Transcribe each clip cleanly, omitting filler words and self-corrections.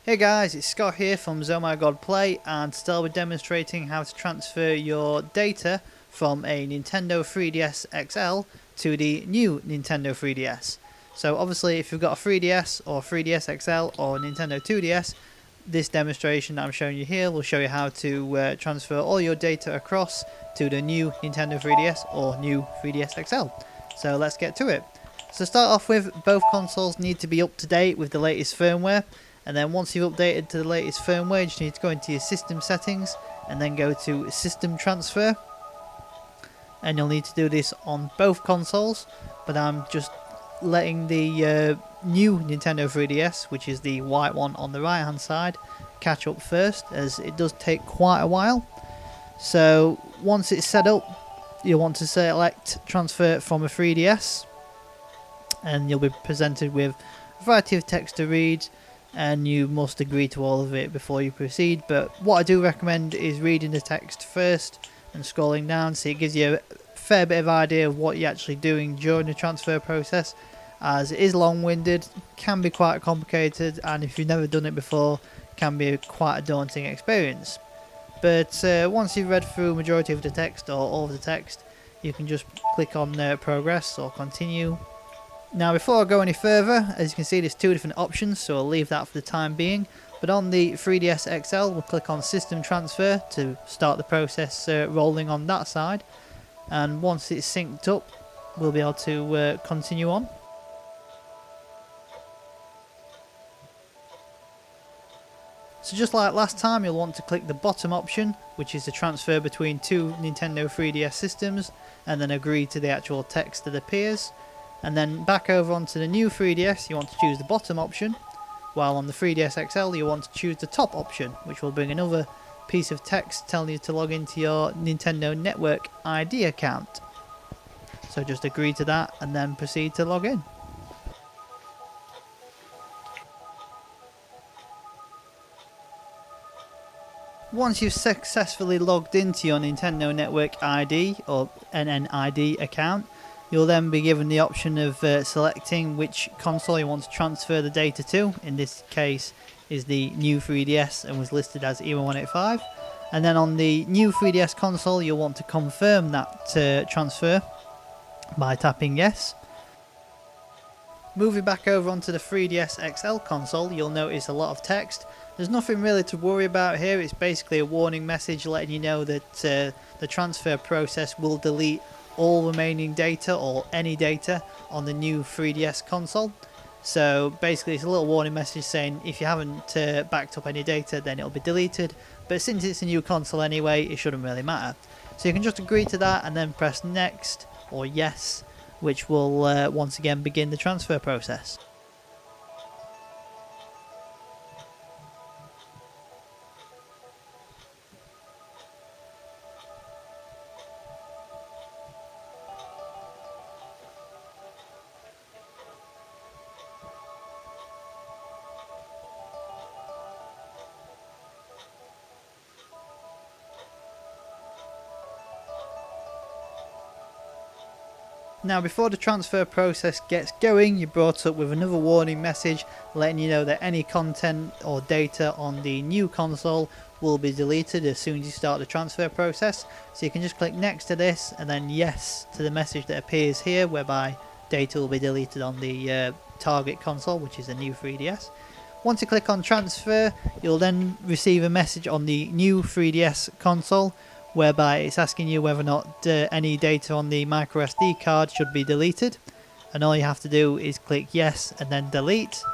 Hey guys, it's Scott here from ZOMGPlay, and today I'll be demonstrating how to transfer your data from a Nintendo 3DS XL to the new Nintendo 3DS. So obviously if you've got a 3DS or 3DS XL or Nintendo 2DS, this demonstration that I'm showing you here will show you how to transfer all your data across to the new Nintendo 3DS or new 3DS XL. So let's get to it. So to start off with, both consoles need to be up to date with the latest firmware. And then once you've updated to the latest firmware, you just need to go into your system settings and then go to system transfer. And you'll need to do this on both consoles, but I'm just letting the new Nintendo 3DS, which is the white one on the right hand side, catch up first, as it does take quite a while. So once it's set up, you'll want to select transfer from a 3DS, and you'll be presented with a variety of text to read, and you must agree to all of it before you proceed. But what I do recommend is reading the text first and scrolling down, so it gives you a fair bit of idea of what you're actually doing during the transfer process, as it is long-winded, can be quite complicated, and if you've never done it before, can be quite a daunting experience. But once you've read through majority of the text or all of the text, you can just click on progress or continue. Now before I go any further, as you can see there's two different options, so I'll leave that for the time being. But on the 3DS XL, we'll click on System Transfer to start the process rolling on that side. And once it's synced up, we'll be able to continue on. So just like last time, you'll want to click the bottom option, which is the transfer between two Nintendo 3DS systems, and then agree to the actual text that appears. And then back over onto the new 3DS, you want to choose the bottom option, while on the 3DS XL you want to choose the top option, which will bring another piece of text telling you to log into your Nintendo Network ID account. So just agree to that and then proceed to log in. Once you've successfully logged into your Nintendo Network ID or NNID account, you'll then be given the option of selecting which console you want to transfer the data to. In this case is the new 3DS and was listed as E1185. And then on the new 3DS console you'll want to confirm that transfer by tapping yes. Moving back over onto the 3DS XL console, you'll notice a lot of text. There's nothing really to worry about here. It's basically a warning message letting you know that the transfer process will delete all remaining data or any data on the new 3DS console. So basically it's a little warning message saying if you haven't backed up any data, then it'll be deleted, but since it's a new console anyway, it shouldn't really matter. So you can just agree to that and then press next or yes, which will once again begin the transfer process. Now before the transfer process gets going, you're brought up with another warning message letting you know that any content or data on the new console will be deleted as soon as you start the transfer process. So you can just click next to this and then yes to the message that appears here, whereby data will be deleted on the target console, which is the new 3DS. Once you click on transfer, you'll then receive a message on the new 3DS console, whereby it's asking you whether or not any data on the micro SD card should be deleted, and all you have to do is click yes and then delete,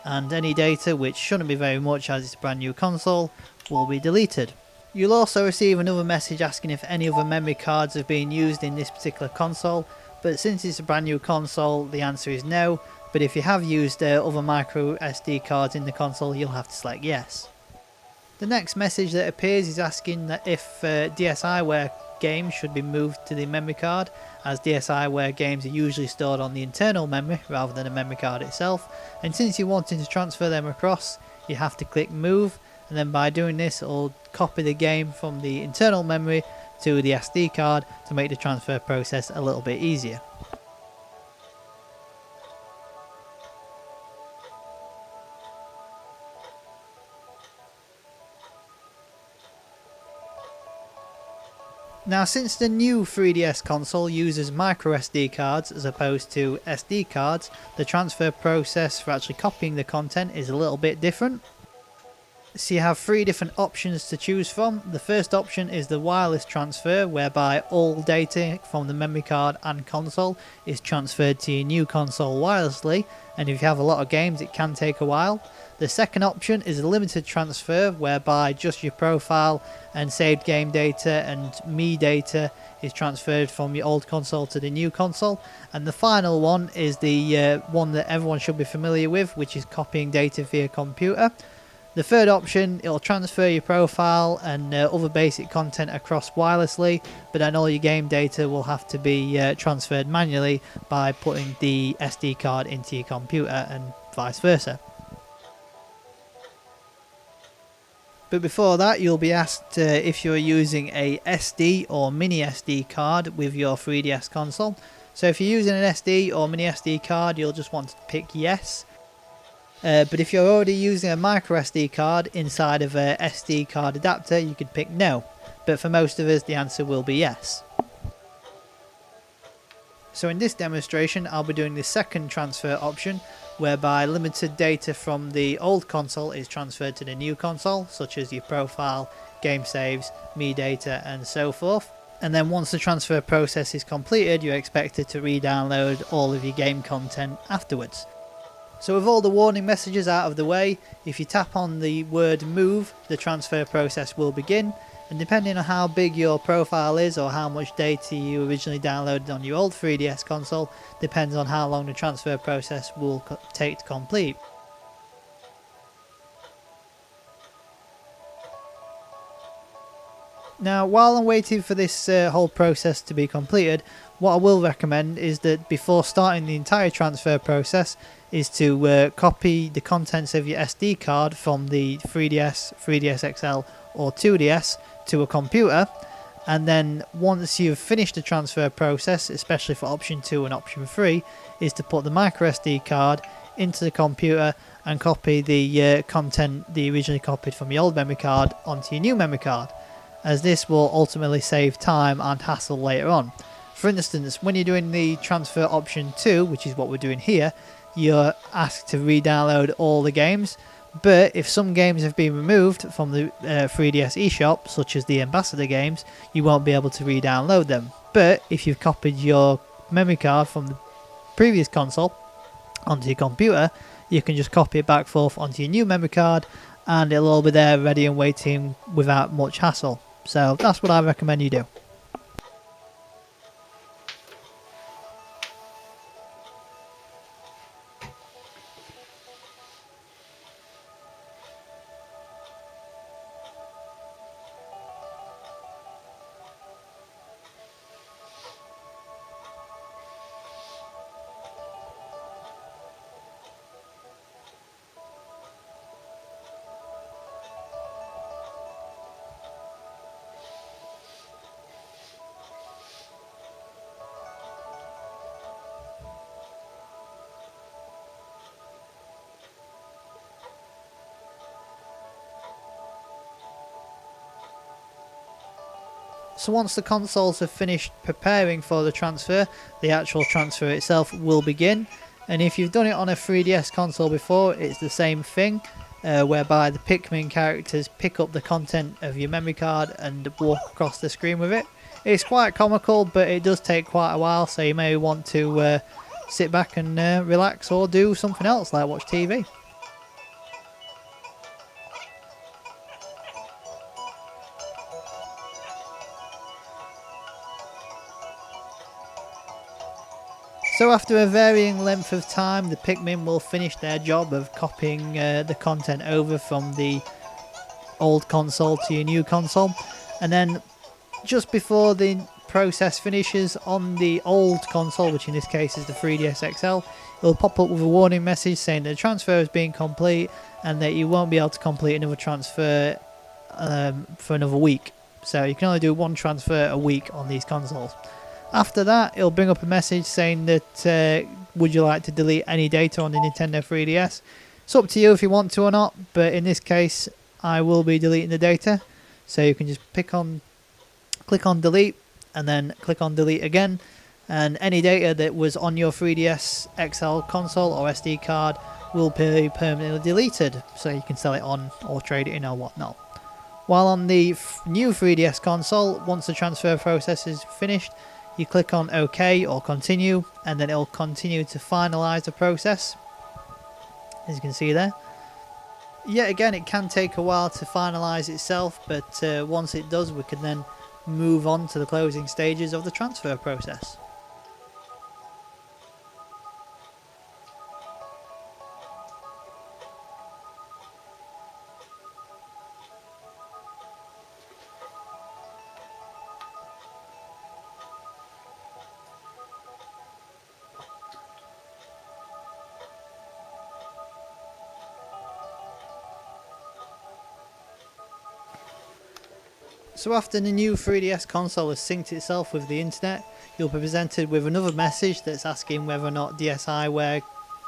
and any data, which shouldn't be very much as it's a brand new console, will be deleted. You'll also receive another message asking if any other memory cards have been used in this particular console, but since it's a brand new console the answer is no, but if you have used other micro SD cards in the console, you'll have to select yes. The next message that appears is asking that if DSiWare games should be moved to the memory card, as DSiWare games are usually stored on the internal memory rather than the memory card itself, and since you're wanting to transfer them across, you have to click move, and then by doing this it'll copy the game from the internal memory to the SD card to make the transfer process a little bit easier. Now, since the new 3DS console uses micro SD cards as opposed to SD cards, the transfer process for actually copying the content is a little bit different. So you have three different options to choose from. The first option is the wireless transfer, whereby all data from the memory card and console is transferred to your new console wirelessly, and if you have a lot of games it can take a while. The second option is a limited transfer, whereby just your profile and saved game data and Me data is transferred from your old console to the new console. And the final one is the one that everyone should be familiar with, which is copying data via computer. The third option, it'll transfer your profile and other basic content across wirelessly, but then all your game data will have to be transferred manually by putting the SD card into your computer and vice versa. But before that, you'll be asked if you're using a SD or mini SD card with your 3DS console. So if you're using an SD or mini SD card, you'll just want to pick yes. But if you're already using a micro SD card inside of a SD card adapter, you could pick no. But for most of us, the answer will be yes. So in this demonstration, I'll be doing the second transfer option, whereby limited data from the old console is transferred to the new console, such as your profile, game saves, Me data and so forth. And then once the transfer process is completed, you're expected to re-download all of your game content afterwards. So with all the warning messages out of the way, if you tap on the word move, the transfer process will begin, and depending on how big your profile is or how much data you originally downloaded on your old 3DS console, depends on how long the transfer process will take to complete. Now, while I'm waiting for this whole process to be completed, what I will recommend is that before starting the entire transfer process is to copy the contents of your SD card from the 3DS, 3DS XL or 2DS to a computer, and then once you've finished the transfer process, especially for option 2 and option 3, is to put the micro SD card into the computer and copy the content that you originally copied from your old memory card onto your new memory card, as this will ultimately save time and hassle later on. For instance, when you're doing the transfer option 2, which is what we're doing here, you're asked to re-download all the games, but if some games have been removed from the 3DS eShop, such as the Ambassador games, you won't be able to re-download them. But if you've copied your memory card from the previous console onto your computer, you can just copy it back forth onto your new memory card and it'll all be there ready and waiting without much hassle. So that's what I recommend you do. So once the consoles have finished preparing for the transfer, the actual transfer itself will begin. And if you've done it on a 3DS console before, it's the same thing, whereby the Pikmin characters pick up the content of your memory card and walk across the screen with it. It's quite comical, but it does take quite a while, so you may want to sit back and relax or do something else like watch TV. So after a varying length of time, the Pikmin will finish their job of copying the content over from the old console to your new console, and then just before the process finishes on the old console, which in this case is the 3DS XL, it'll pop up with a warning message saying that the transfer has been complete and that you won't be able to complete another transfer for another week. So you can only do one transfer a week on these consoles. After that, it'll bring up a message saying that would you like to delete any data on the Nintendo 3DS. It's up to you if you want to or not, but in this case I will be deleting the data, so you can just pick on Click on delete and then click on delete again, and any data that was on your 3DS XL console or SD card will be permanently deleted, so you can sell it on or trade it in or whatnot. While on the new 3DS console, once the transfer process is finished, you click on OK or continue, and then it'll continue to finalize the process, as you can see there. Yet again, it can take a while to finalize itself, but once it does, we can then move on to the closing stages of the transfer process. So after the new 3DS console has synced itself with the internet, you'll be presented with another message that's asking whether or not DSiWare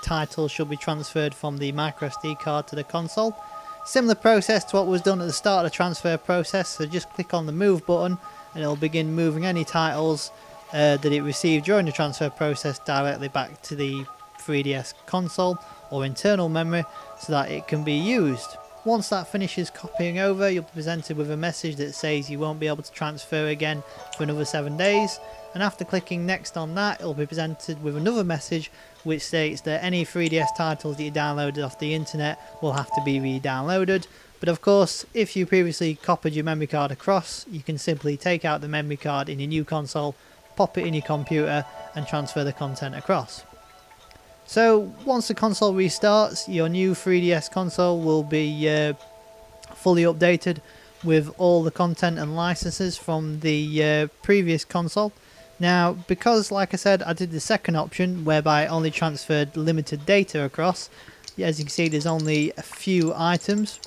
titles should be transferred from the microSD card to the console. Similar process to what was done at the start of the transfer process, so just click on the move button and it'll begin moving any titles that it received during the transfer process directly back to the 3DS console or internal memory so that it can be used. Once that finishes copying over, you'll be presented with a message that says you won't be able to transfer again for another 7 days, and after clicking next on that, it'll be presented with another message which states that any 3DS titles that you downloaded off the internet will have to be re-downloaded. But of course, if you previously copied your memory card across, you can simply take out the memory card in your new console, pop it in your computer and transfer the content across. So once the console restarts, your new 3DS console will be fully updated with all the content and licenses from the previous console. Now, because like I said, I did the second option whereby I only transferred limited data across, as you can see there's only a few items,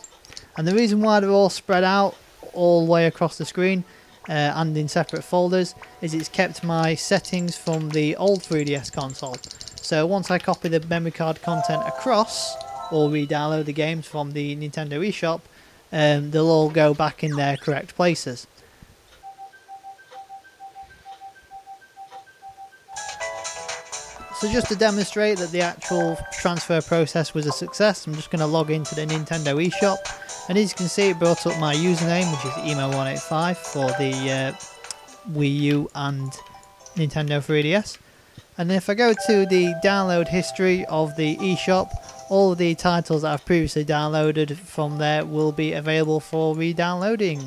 and the reason why they're all spread out all the way across the screen and in separate folders is it's kept my settings from the old 3DS console. So once I copy the memory card content across or re-download the games from the Nintendo eShop, they'll all go back in their correct places. So just to demonstrate that the actual transfer process was a success, I'm just going to log into the Nintendo eShop, and as you can see it brought up my username, which is emo185 for the Wii U and Nintendo 3DS. And if I go to the download history of the eShop, all of the titles that I've previously downloaded from there will be available for re-downloading.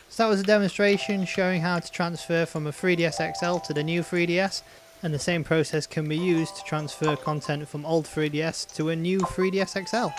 So that was a demonstration showing how to transfer from a 3DS XL to the new 3DS, and the same process can be used to transfer content from old 3DS to a new 3DS XL.